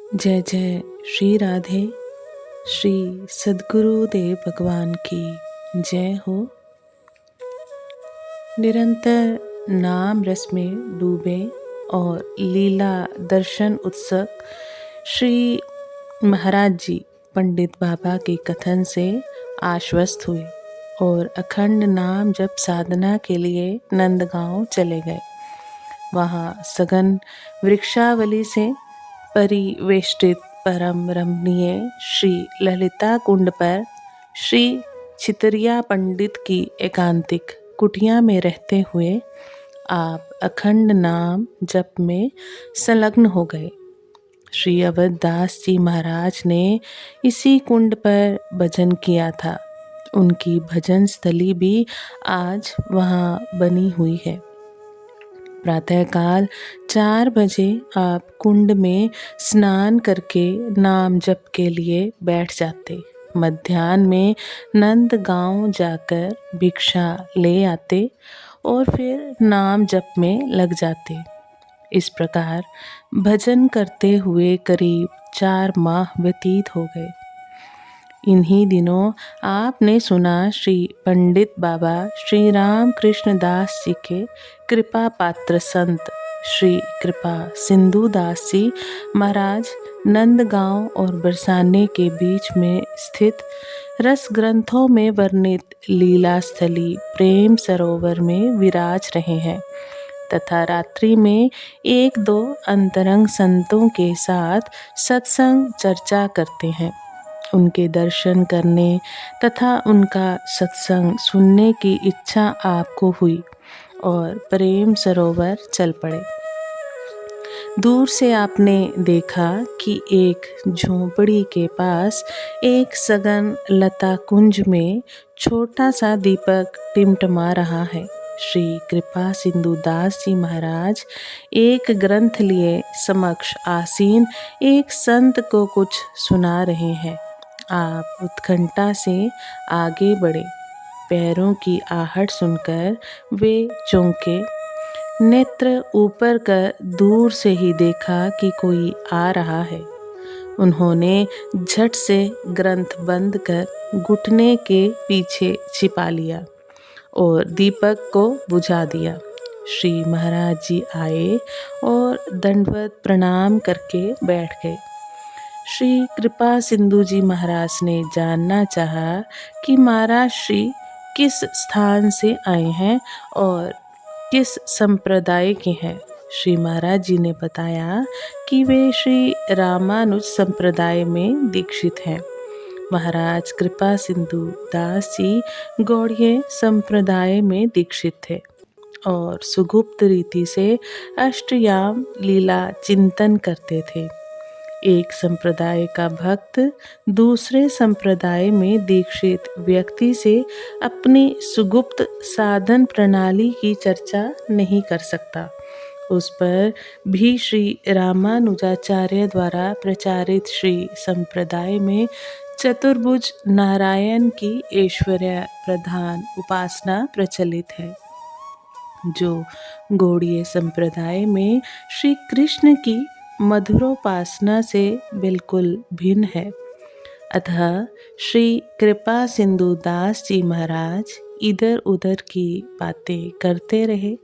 जय जय श्री राधे। श्री सद्गुरुदेव भगवान की जय हो। निरंतर नाम रस में डूबे और लीला दर्शन उत्सुक श्री महाराज जी पंडित बाबा के कथन से आश्वस्त हुए और अखंड नाम जप साधना के लिए नंदगांव चले गए। वहाँ सघन वृक्षावली से परिवेष्टित परम रमणीय श्री ललिता कुंड पर श्री छितरिया पंडित की एकांतिक कुटिया में रहते हुए आप अखंड नाम जप में संलग्न हो गए। श्री अवधदास जी महाराज ने इसी कुंड पर भजन किया था। उनकी भजन स्थली भी आज वहाँ बनी हुई है। प्रातःकाल 4 बजे आप कुंड में स्नान करके नाम जप के लिए बैठ जाते। मध्याह्न में नंदगांव जाकर भिक्षा ले आते और फिर नाम जप में लग जाते। इस प्रकार भजन करते हुए करीब 4 माह व्यतीत हो गए। इन्हीं दिनों आपने सुना श्री पंडित बाबा श्री राम कृष्ण दास जी के कृपा पात्र संत श्री कृपा सिंधु दास जी महाराज नंदगांव और बरसाने के बीच में स्थित रस ग्रंथों में वर्णित लीला स्थली प्रेम सरोवर में विराज रहे हैं तथा रात्रि में 1-2 अंतरंग संतों के साथ सत्संग चर्चा करते हैं। उनके दर्शन करने तथा उनका सत्संग सुनने की इच्छा आपको हुई और प्रेम सरोवर चल पड़े। दूर से आपने देखा कि एक झोंपड़ी के पास एक सघन लता कुंज में छोटा सा दीपक टिमटिमा रहा है। श्री कृपा सिंधु दास जी महाराज एक ग्रंथ लिए समक्ष आसीन एक संत को कुछ सुना रहे हैं। आप उत्कंठा से आगे बढ़े। पैरों की आहट सुनकर वे चौंके। नेत्र ऊपर कर दूर से ही देखा कि कोई आ रहा है। उन्होंने झट से ग्रंथ बंद कर घुटने के पीछे छिपा लिया और दीपक को बुझा दिया। श्री महाराज जी आए और दंडवत प्रणाम करके बैठ गए। श्री कृपा सिंधु जी महाराज ने जानना चाहा कि महाराज श्री किस स्थान से आए हैं और किस संप्रदाय के हैं। श्री महाराज जी ने बताया कि वे श्री रामानुज संप्रदाय में दीक्षित हैं। महाराज कृपा सिंधु दास जी गौड़ीय संप्रदाय में दीक्षित थे और सुगुप्त रीति से अष्टयाम लीला चिंतन करते थे। एक संप्रदाय का भक्त दूसरे संप्रदाय में दीक्षित व्यक्ति से अपनी सुगुप्त साधन प्रणाली की चर्चा नहीं कर सकता। उस पर भी श्री रामानुजाचार्य द्वारा प्रचारित श्री संप्रदाय में चतुर्भुज नारायण की ऐश्वर्य प्रधान उपासना प्रचलित है, जो गौड़ीय संप्रदाय में श्री कृष्ण की मधुरोपासना से बिल्कुल भिन्न है। अतः श्री कृपा सिंधु दास जी महाराज इधर उधर की बातें करते रहे।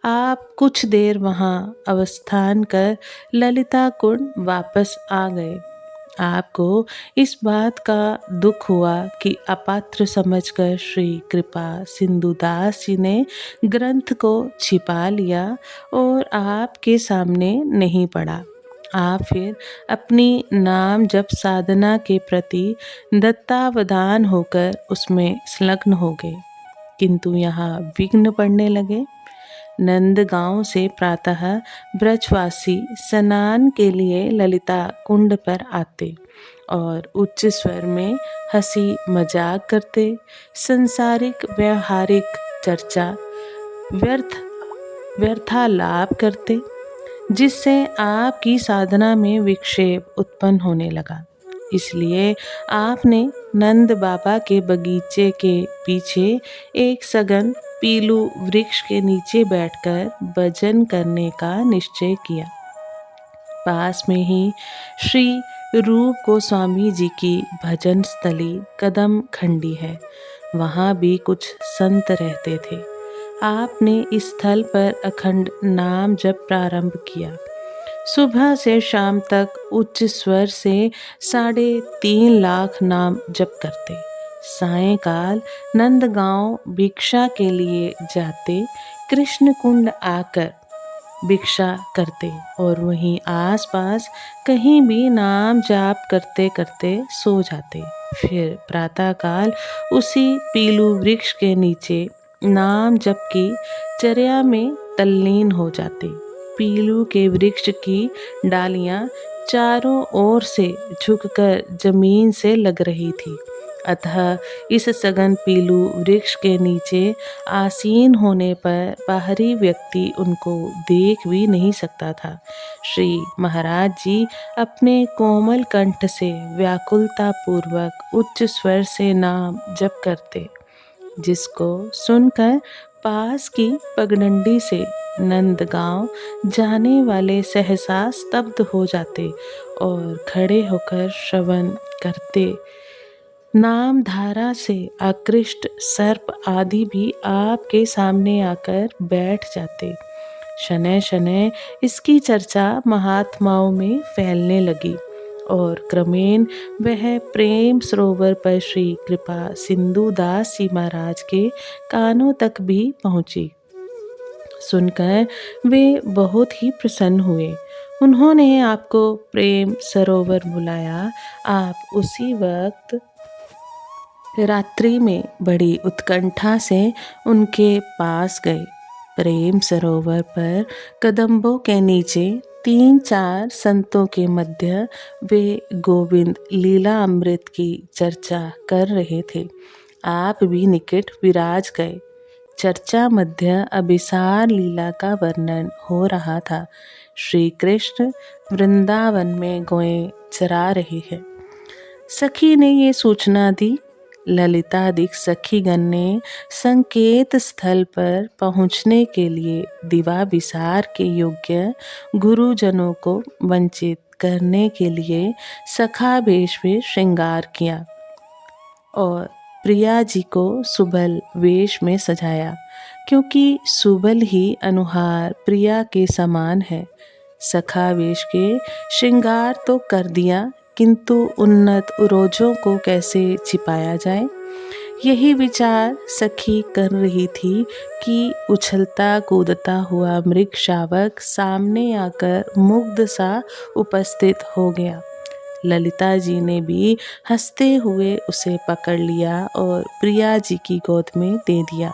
आप कुछ देर वहाँ अवस्थान कर ललिता कुंड वापस आ गए। आपको इस बात का दुख हुआ कि अपात्र समझकर श्री कृपा सिंधु दास जी ने ग्रंथ को छिपा लिया और आपके सामने नहीं पढ़ा। आप फिर अपनी नाम जप साधना के प्रति दत्तावधान होकर उसमें संलग्न हो गए, किंतु यहाँ विघ्न पड़ने लगे। नंदगांव से प्रातः ब्रजवासी स्नान के लिए ललिता कुंड पर आते और उच्च स्वर में हंसी मजाक करते, संसारिक व्यवहारिक चर्चा व्यर्थालाप करते, जिससे आपकी साधना में विक्षेप उत्पन्न होने लगा। इसलिए आपने नंद बाबा के बगीचे के पीछे एक सघन पीलू वृक्ष के नीचे बैठकर भजन करने का निश्चय किया। पास में ही श्री रूप गोस्वामी जी की भजन स्थली कदम खंडी है। वहाँ भी कुछ संत रहते थे। आपने इस स्थल पर अखंड नाम जप प्रारंभ किया। सुबह से शाम तक उच्च स्वर से 3.5 लाख नाम जप करते। सायंकाल नंदगांव भिक्षा के लिए जाते, कृष्ण कुंड आकर भिक्षा करते और वहीं आसपास कहीं भी नाम जाप करते करते सो जाते। फिर प्रातःकाल उसी पीलू वृक्ष के नीचे नाम जप की चर्या में तल्लीन हो जाते। पीलू के वृक्ष की डालियां चारों ओर से झुककर जमीन से लग रही थी, अतः इस सघन पीलू वृक्ष के नीचे आसीन होने पर बाहरी व्यक्ति उनको देख भी नहीं सकता था। श्री महाराज जी अपने कोमल कंठ से व्याकुलता पूर्वक उच्च स्वर से नाम जप करते, जिसको सुनकर पास की पगडंडी से नंदगांव जाने वाले सहसा स्तब्ध हो जाते और खड़े होकर श्रवण करते। नामधारा से आकृष्ट सर्प आदि भी आपके सामने आकर बैठ जाते। शनै शनै इसकी चर्चा महात्माओं में फैलने लगी और क्रमेण वह प्रेम सरोवर पर श्री कृपा सिंधु दास जी महाराज के कानों तक भी पहुँची। सुनकर वे बहुत ही प्रसन्न हुए। उन्होंने आपको प्रेम सरोवर बुलाया। आप उसी वक्त रात्रि में बड़ी उत्कंठा से उनके पास गए। प्रेम सरोवर पर कदम्बों के नीचे 3-4 संतों के मध्य वे गोविंद लीला अमृत की चर्चा कर रहे थे। आप भी निकट विराज गए। चर्चा मध्य अभिसार लीला का वर्णन हो रहा था। श्री कृष्ण वृंदावन में गौएं चरा रहे हैं। सखी ने ये सूचना दी। ललितादिक सखीगण ने संकेत स्थल पर पहुँचने के लिए दिवा विसार के योग्य गुरुजनों को वंचित करने के लिए सखा वेश में श्रृंगार किया और प्रिया जी को सुबल वेश में सजाया, क्योंकि सुबल ही अनुहार प्रिया के समान है। सखा वेश के श्रृंगार तो कर दिया, किंतु उन्नत उरोजों को कैसे छिपाया जाए, यही विचार सखी कर रही थी कि उछलता कूदता हुआ मृग शावक सामने आकर मुग्ध सा उपस्थित हो गया। ललिता जी ने भी हंसते हुए उसे पकड़ लिया और प्रिया जी की गोद में दे दिया।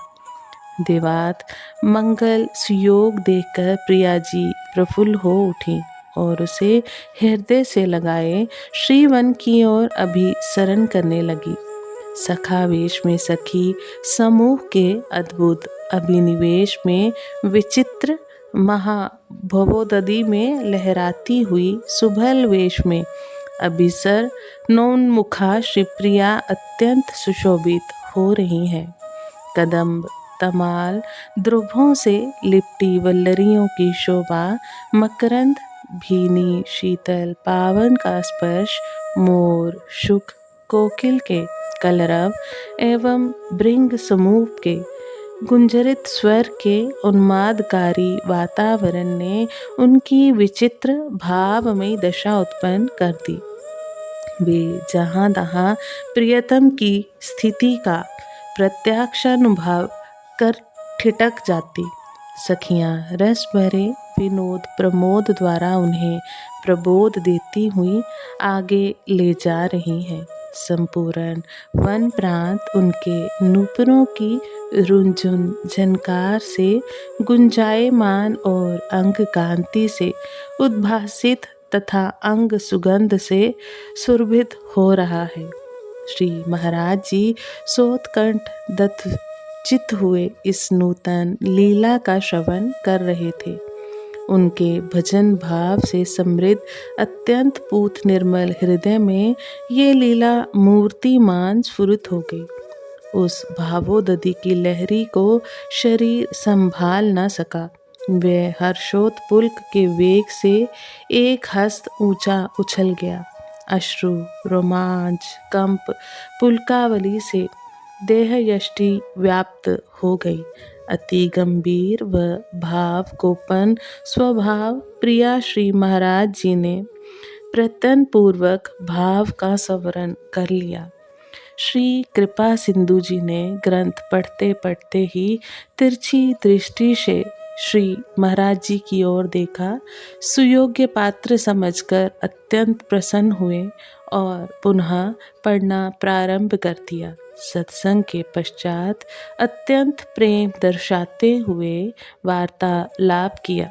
देवात मंगल सुयोग देखकर प्रिया जी प्रफुल्ल हो उठी और उसे हृदय से लगाए श्रीवन की ओर अभिसरण करने लगी। सखा वेश में सखी समूह के अद्भुत अभिनिवेश में विचित्र महाभवोदधि में लहराती हुई सुभल वेश में अभिसर नौन्मुखा श्रीप्रिया अत्यंत सुशोभित हो रही हैं। कदम्ब तमाल ध्रुवों से लिपटी वल्लरियों की शोभा, मकरंद भीनी शीतल पावन का स्पर्श, मोर शुक कोकिल के कलरव एवं भृंग समूह के गुंजरित स्वर के उन्मादकारी वातावरण ने उनकी विचित्र भावमयी दशा उत्पन्न कर दी। वे जहाँ तहाँ प्रियतम की स्थिति का प्रत्यक्षानुभव कर ठिठक जाती। सखियाँ रस भरे विनोद प्रमोद द्वारा उन्हें प्रबोध देती हुई आगे ले जा रही हैं। संपूर्ण वन प्रांत उनके नूपुरों की रुंझुन झनकार से गुंजायमान और अंग कांति से उद्भासित तथा अंग सुगंध से सुरभित हो रहा है। श्री महाराज जी सोत्कंठ दत्तचित्त हुए इस नूतन लीला का श्रवण कर रहे थे। उनके भजन भाव से समृद्ध अत्यंत पूत निर्मल हृदय में ये लीला मूर्तिमान स्फुरित हो गई। उस भावोदधि की लहरी को शरीर संभाल न सका। वह हर्षोत्पुलक के वेग से एक हस्त ऊंचा उछल गया। अश्रु, रोमांच, कंप, पुलकावली से देह यष्टि व्याप्त हो गई। अति गंभीर व भावगोपन स्वभाव प्रिया श्री महाराज जी ने प्रयत्न पूर्वक भाव का संवरण कर लिया। श्री कृपा सिंधु जी ने ग्रंथ पढ़ते पढ़ते ही तिरछी दृष्टि से श्री महाराज जी की ओर देखा, सुयोग्य पात्र समझकर अत्यंत प्रसन्न हुए और पुनः पढ़ना प्रारंभ कर दिया। सत्संग के पश्चात अत्यंत प्रेम दर्शाते हुए वार्तालाप किया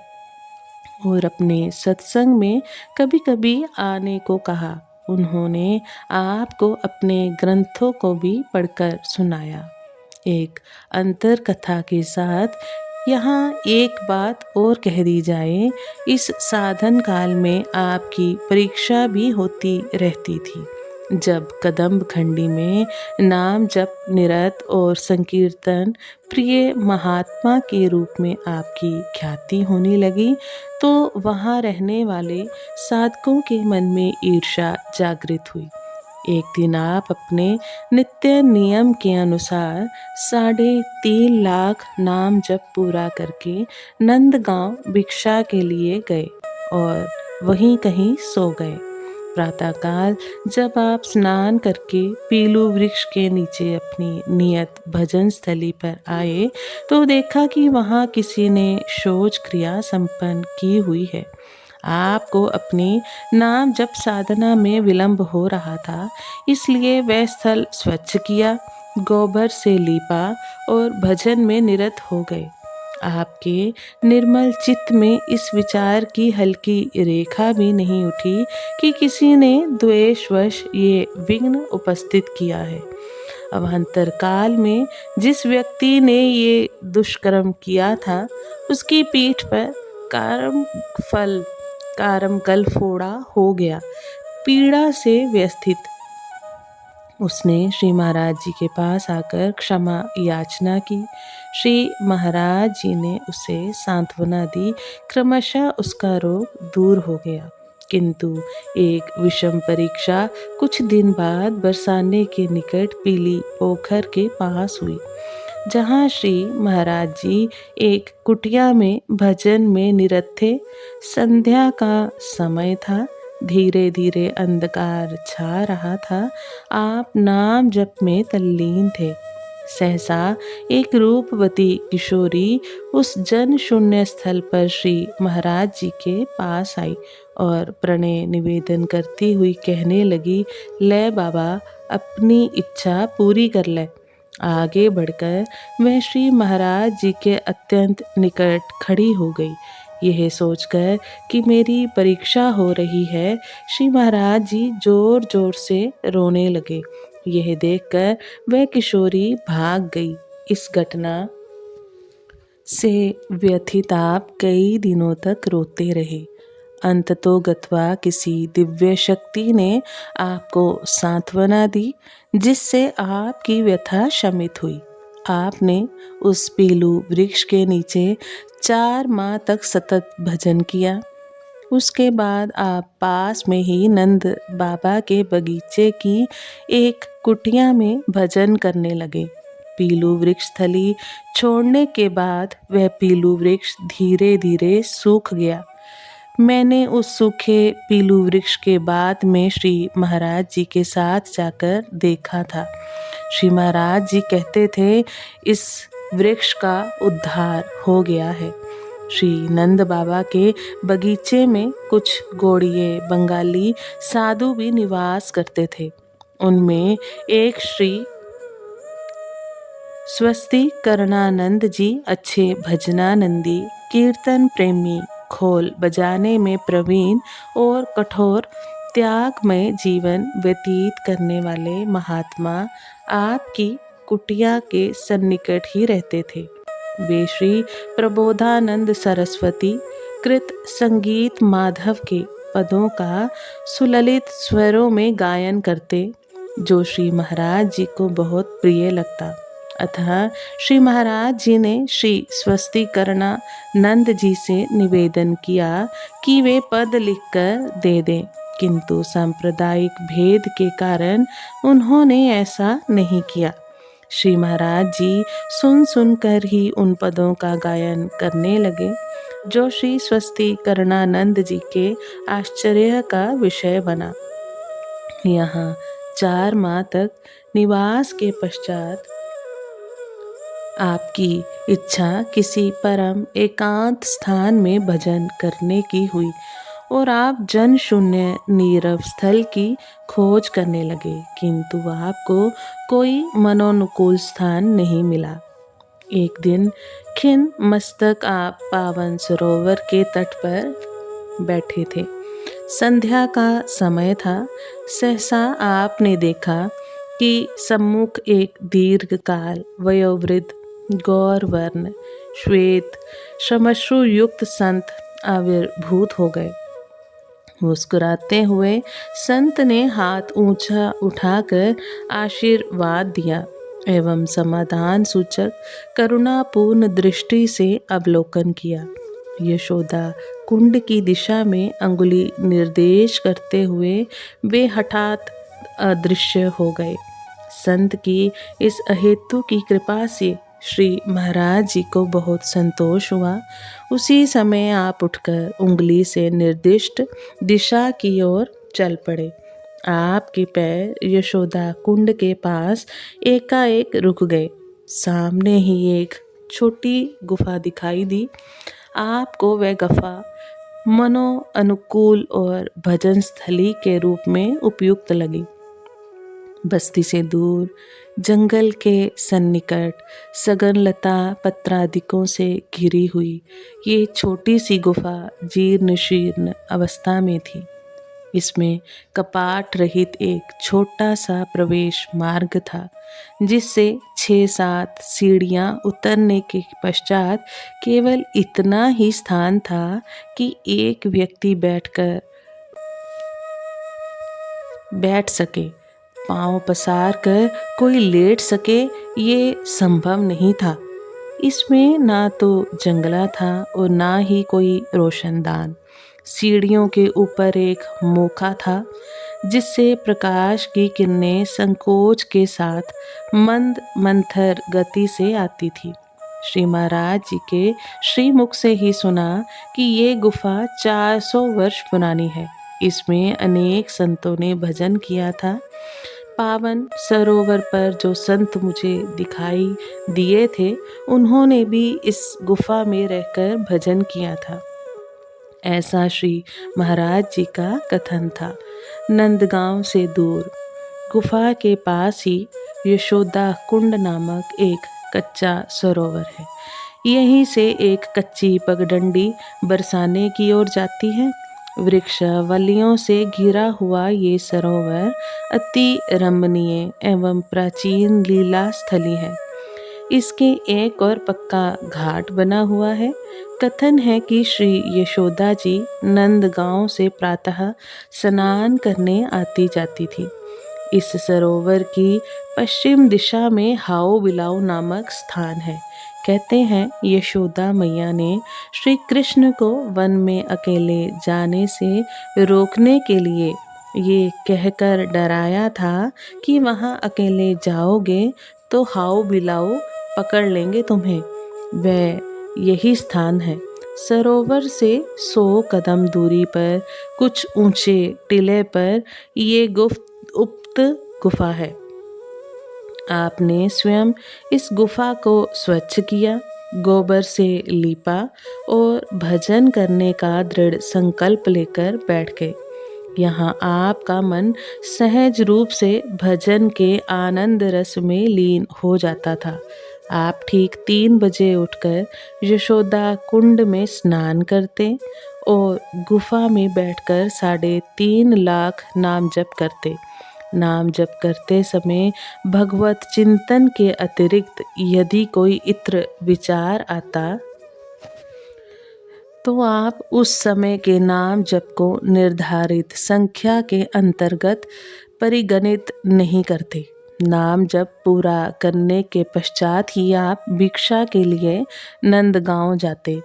और अपने सत्संग में कभी कभी आने को कहा। उन्होंने आपको अपने ग्रंथों को भी पढ़कर सुनाया। एक अंतर कथा के साथ यहाँ एक बात और कह दी जाए, इस साधन काल में आपकी परीक्षा भी होती रहती थी। जब कदम्ब खंडी में नाम जप, निरत और संकीर्तन प्रिय महात्मा के रूप में आपकी ख्याति होने लगी, तो वहाँ रहने वाले साधकों के मन में ईर्ष्या जागृत हुई। एक दिन आप अपने नित्य नियम के अनुसार 3.5 लाख नाम जप पूरा करके नंदगांव भिक्षा के लिए गए और वहीं कहीं सो गए। प्रातःकाल जब आप स्नान करके पीलू वृक्ष के नीचे अपनी नियत भजन स्थली पर आए, तो देखा कि वहाँ किसी ने शौच क्रिया संपन्न की हुई है। आपको अपनी नाम जप साधना में विलंब हो रहा था, इसलिए वह स्थल स्वच्छ किया, गोबर से लीपा और भजन में निरत हो गए। आपके निर्मल चित्त में इस विचार की हल्की रेखा भी नहीं उठी कि किसी ने द्वेषवश ये विघ्न उपस्थित किया है। अवान्तर काल में जिस व्यक्ति ने ये दुष्कर्म किया था, उसकी पीठ पर कारमकल फोड़ा हो गया। पीड़ा से व्यथित उसने श्री महाराज जी के पास आकर क्षमा याचना की। श्री महाराज जी ने उसे सांत्वना दी। क्रमशः उसका रोग दूर हो गया। किंतु एक विषम परीक्षा कुछ दिन बाद बरसाने के निकट पीली पोखर के पास हुई, जहाँ श्री महाराज जी एक कुटिया में भजन में निरत थे। संध्या का समय था। धीरे धीरे अंधकार छा रहा था। आप नाम जप में तल्लीन थे। सहसा एक रूपवती किशोरी उस जन शून्य स्थल पर श्री महाराज जी के पास आई और प्रणय निवेदन करती हुई कहने लगी, ले बाबा, अपनी इच्छा पूरी कर ले। आगे बढ़कर वह श्री महाराज जी के अत्यंत निकट खड़ी हो गई। यह सोचकर कि मेरी परीक्षा हो रही है, श्री महाराज जी जोर जोर से रोने लगे। यह देखकर वह किशोरी भाग गई। इस घटना से व्यथित आप कई दिनों तक रोते रहे। अंततोगत्वा किसी दिव्य शक्ति ने आपको सांत्वना दी, जिससे आपकी व्यथा शमित हुई। आपने उस पीलू वृक्ष के नीचे 4 माह तक सतत भजन किया। उसके बाद आप पास में ही नंद बाबा के बगीचे की एक कुटिया में भजन करने लगे। पीलू वृक्ष थली छोड़ने के बाद वह पीलू वृक्ष धीरे धीरे सूख गया। मैंने उस सूखे पीलू वृक्ष के बाद में श्री महाराज जी के साथ जाकर देखा था। श्री महाराज जी कहते थे, इस वृक्ष का उद्धार हो गया है। श्री नंद बाबा के बगीचे में कुछ गोड़िए बंगाली साधु भी निवास करते थे। उनमें एक श्री स्वस्ति करणानंद जी अच्छे भजनानंदी, कीर्तन प्रेमी, खोल बजाने में प्रवीण और कठोर त्यागमय जीवन व्यतीत करने वाले महात्मा आपकी कुटिया के सन्निकट ही रहते थे। वे श्री प्रबोधानंद सरस्वती कृत संगीत माधव के पदों का सुललित स्वरों में गायन करते, जो श्री महाराज जी को बहुत प्रिय लगता। अतः श्री महाराज जी ने श्री स्वस्तिकरणानंद जी से निवेदन किया कि वे पद लिखकर दे दें, किंतु सांप्रदायिक भेद के कारण उन्होंने ऐसा नहीं किया। श्री महाराज जी सुन सुनकर ही उन पदों का गायन करने लगे जो श्री स्वस्तिकरणानंद जी के आश्चर्य का विषय बना। यहाँ 4 माह तक निवास के पश्चात आपकी इच्छा किसी परम एकांत स्थान में भजन करने की हुई और आप जन शून्य नीरव स्थल की खोज करने लगे, किंतु आपको कोई मनोनुकूल स्थान नहीं मिला। एक दिन खिन मस्तक आप पावन सरोवर के तट पर बैठे थे। संध्या का समय था। सहसा आपने देखा कि सम्मुख एक दीर्घकाल वयोवृद्ध गौर वर्ण श्वेत श्मश्रु युक्त संत आविर्भूत हो गए। मुस्कुराते हुए संत ने हाथ ऊंचा उठाकर आशीर्वाद दिया एवं समाधान सूचक करुणापूर्ण दृष्टि से अवलोकन किया। यशोदा कुंड की दिशा में अंगुली निर्देश करते हुए वे हठात अदृश्य हो गए। संत की इस अहेतु की कृपा से श्री महाराज जी को बहुत संतोष हुआ। उसी समय आप उठकर उंगली से निर्दिष्ट दिशा की ओर चल पड़े। आपके पैर यशोदा कुंड के पास एकाएक रुक गए। सामने ही एक छोटी गुफा दिखाई दी। आपको वह गुफा मनो अनुकूल और भजन स्थली के रूप में उपयुक्त लगी। बस्ती से दूर जंगल के सन्निकट सघन लता पत्रादिकों से घिरी हुई ये छोटी सी गुफा जीर्ण शीर्ण अवस्था में थी। इसमें कपाट रहित एक छोटा सा प्रवेश मार्ग था, जिससे 6-7 सीढ़ियां उतरने के पश्चात केवल इतना ही स्थान था कि एक व्यक्ति बैठ सके। पांव पसार कर कोई लेट सके ये संभव नहीं था। इसमें ना तो जंगला था और ना ही कोई रोशनदान। सीढ़ियों के ऊपर एक मोखा था, जिससे प्रकाश की किरणें संकोच के साथ मंद मंथर गति से आती थी। श्री महाराज जी के श्रीमुख से ही सुना कि ये गुफा 400 वर्ष पुरानी है। इसमें अनेक संतों ने भजन किया था। पावन सरोवर पर जो संत मुझे दिखाई दिए थे, उन्होंने भी इस गुफा में रहकर भजन किया था। ऐसा श्री महाराज जी का कथन था। नंदगांव से दूर गुफा के पास ही यशोदा कुंड नामक एक कच्चा सरोवर है। यहीं से एक कच्ची पगडंडी बरसाने की ओर जाती है। वृक्षावलियों से घिरा हुआ ये सरोवर अति रमणीय एवं प्राचीन लीला स्थली है। इसके एक और पक्का घाट बना हुआ है। कथन है कि श्री यशोदा जी नंदगांव से प्रातः स्नान करने आती जाती थी। इस सरोवर की पश्चिम दिशा में हाओ बिलाओ नामक स्थान है। कहते हैं यशोदा मैया ने श्री कृष्ण को वन में अकेले जाने से रोकने के लिए ये कहकर डराया था कि वहाँ अकेले जाओगे तो हाओ बिलाओ पकड़ लेंगे तुम्हें। वह यही स्थान है। सरोवर से 100 कदम दूरी पर कुछ ऊंचे टीले पर ये उक्त गुफा है। आपने स्वयं इस गुफा को स्वच्छ किया, गोबर से लीपा और भजन करने का दृढ़ संकल्प लेकर बैठ गए। यहाँ आपका मन सहज रूप से भजन के आनंद रस में लीन हो जाता था। आप ठीक 3 बजे उठकर यशोदा कुंड में स्नान करते और गुफा में बैठकर 3.5 लाख नाम जप करते। नाम जप करते समय भगवत चिंतन के अतिरिक्त यदि कोई इत्र विचार आता तो आप उस समय के नाम जप को निर्धारित संख्या के अंतर्गत परिगणित नहीं करते। नाम जप पूरा करने के पश्चात ही आप भिक्षा के लिए नंदगांव जाते।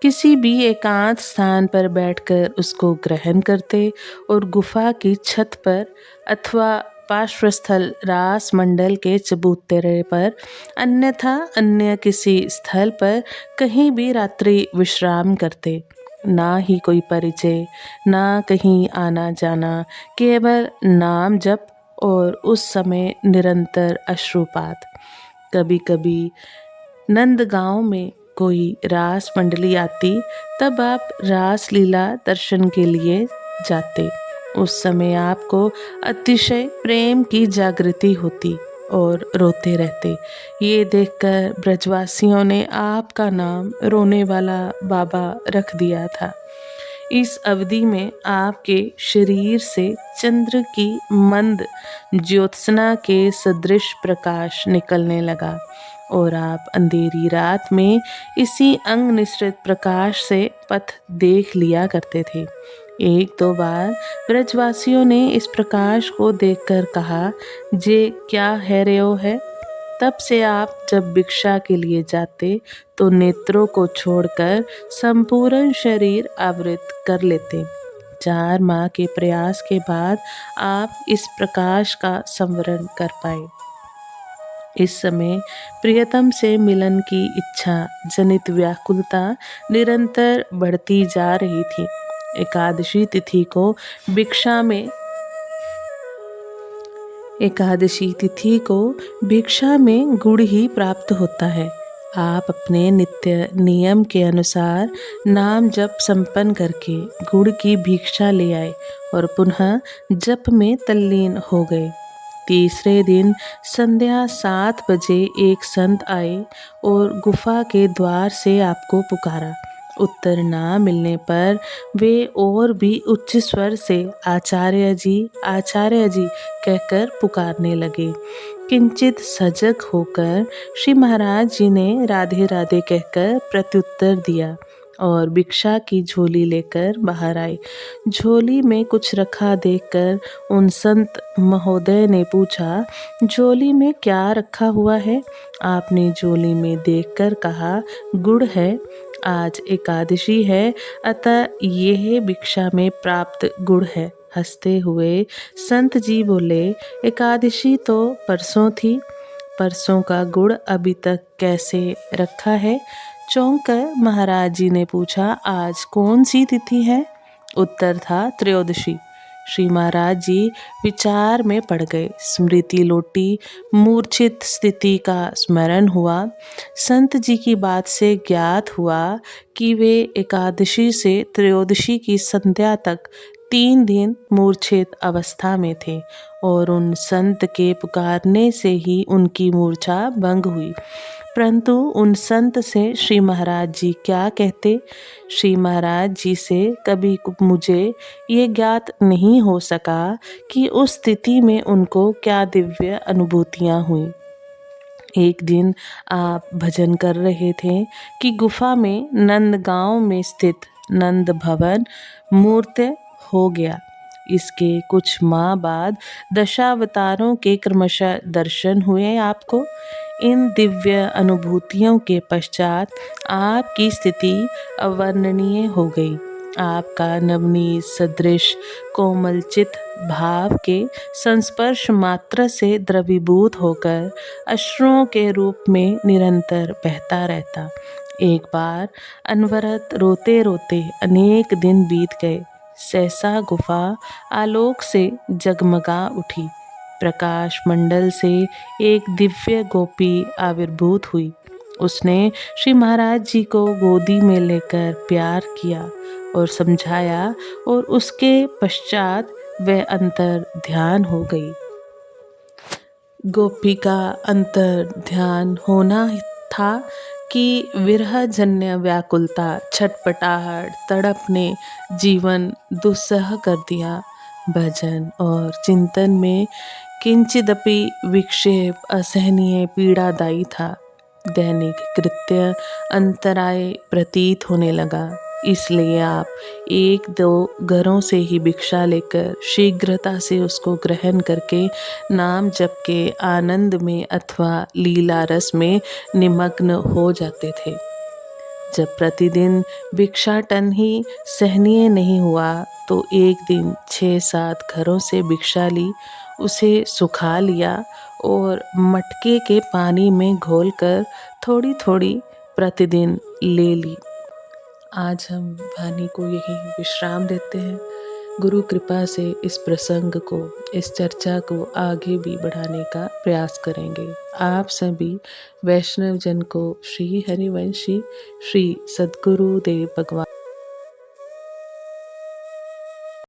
किसी भी एकांत स्थान पर बैठकर उसको ग्रहण करते और गुफा की छत पर अथवा पार्श्वस्थल रास मंडल के चबूतरे पर अन्यथा अन्य किसी स्थल पर कहीं भी रात्रि विश्राम करते। ना ही कोई परिचय, ना कहीं आना जाना, केवल नाम जप और उस समय निरंतर अश्रुपात। कभी कभी नंदगांव में कोई रास मंडली आती, तब आप रास लीला दर्शन के लिए जाते। उस समय आपको अतिशय प्रेम की जागृति होती और रोते रहते। ये देखकर ब्रजवासियों ने आपका नाम रोने वाला बाबा रख दिया था। इस अवधि में आपके शरीर से चंद्र की मंद ज्योत्सना के सदृश प्रकाश निकलने लगा और आप अंधेरी रात में इसी अंग निश्रित प्रकाश से पथ देख लिया करते थे। एक दो बार ब्रजवासियों ने इस प्रकाश को देखकर कहा, जे क्या है रयो है। तब से आप जब भिक्षा के लिए जाते तो नेत्रों को छोड़कर संपूर्ण शरीर आवृत कर लेते। 4 माह के प्रयास के बाद आप इस प्रकाश का संवरण कर पाए। इस समय प्रियतम से मिलन की इच्छा जनित व्याकुलता निरंतर बढ़ती जा रही थी। एकादशी तिथि को भिक्षा में गुड़ ही प्राप्त होता है। आप अपने नित्य नियम के अनुसार नाम जप संपन्न करके गुड़ की भिक्षा ले आए और पुनः जप में तल्लीन हो गए। तीसरे दिन संध्या 7 बजे एक संत आए और गुफा के द्वार से आपको पुकारा। उत्तर ना मिलने पर वे और भी उच्च स्वर से आचार्य जी कहकर पुकारने लगे। किंचित सजग होकर श्री महाराज जी ने राधे राधे कहकर प्रत्युत्तर दिया और भिक्षा की झोली लेकर बाहर आए। झोली में कुछ रखा देखकर उन संत महोदय ने पूछा, झोली में क्या रखा हुआ है? आपने झोली में देखकर कहा, गुड़ है। आज एकादशी है, अतः यह भिक्षा में प्राप्त गुड़ है। हंसते हुए संत जी बोले, एकादशी तो परसों थी, परसों का गुड़ अभी तक कैसे रखा है? चौंक कर महाराज जी ने पूछा, आज कौन सी तिथि है? उत्तर था, त्रयोदशी। श्री महाराज जी विचार में पड़ गए। स्मृति लौटी, मूर्छित स्थिति का स्मरण हुआ। संत जी की बात से ज्ञात हुआ कि वे एकादशी से त्रयोदशी की संध्या तक 3 दिन मूर्छित अवस्था में थे और उन संत के पुकारने से ही उनकी मूर्छा भंग हुई। परंतु उन संत से श्री महाराज जी क्या कहते? श्री महाराज जी से कभी मुझे ये ज्ञात नहीं हो सका कि उस स्थिति में उनको क्या दिव्य अनुभूतियाँ हुई। एक दिन आप भजन कर रहे थे कि गुफा में नंदगांव में स्थित नंद भवन मूर्त हो गया। इसके कुछ माह बाद दशावतारों के क्रमशः दर्शन हुए आपको। इन दिव्य अनुभूतियों के पश्चात आपकी स्थिति अवर्णनीय हो गई। आपका नवनीत सदृश कोमलचित भाव के संस्पर्श मात्र से द्रवीभूत होकर अश्रुओं के रूप में निरंतर बहता रहता। एक बार अनवरत रोते रोते अनेक दिन बीत गए। सहसा गुफा आलोक से जगमगा उठी। प्रकाश मंडल से एक दिव्य गोपी आविर्भूत हुई। उसने श्री महाराज जी को गोदी में लेकर प्यार किया और समझाया और उसके पश्चात वह अंतर ध्यान हो गई। गोपी का अंतर ध्यान होना था कि विरह जन्य व्याकुलता, छटपटाहट, तड़प ने जीवन दुस्सह कर दिया। भजन और चिंतन में किंचिदपि विक्षेप असहनीय पीड़ादायी था। दैनिक कृत्य अंतराय प्रतीत होने लगा। इसलिए आप एक दो घरों से ही भिक्षा लेकर शीघ्रता से उसको ग्रहण करके नाम जप के आनंद में अथवा लीला रस में निमग्न हो जाते थे। जब प्रतिदिन भिक्षाटन ही सहनीय नहीं हुआ तो एक दिन 6-7 घरों से भिक्षा ली, उसे सुखा लिया और मटके के पानी में घोलकर थोड़ी थोड़ी प्रतिदिन ले ली। आज हम वाणी को यही विश्राम देते हैं। गुरु कृपा से इस प्रसंग को, इस चर्चा को आगे भी बढ़ाने का प्रयास करेंगे। आप सभी वैष्णव जन को श्री हरिवंशी श्री सद्गुरुदेव भगवान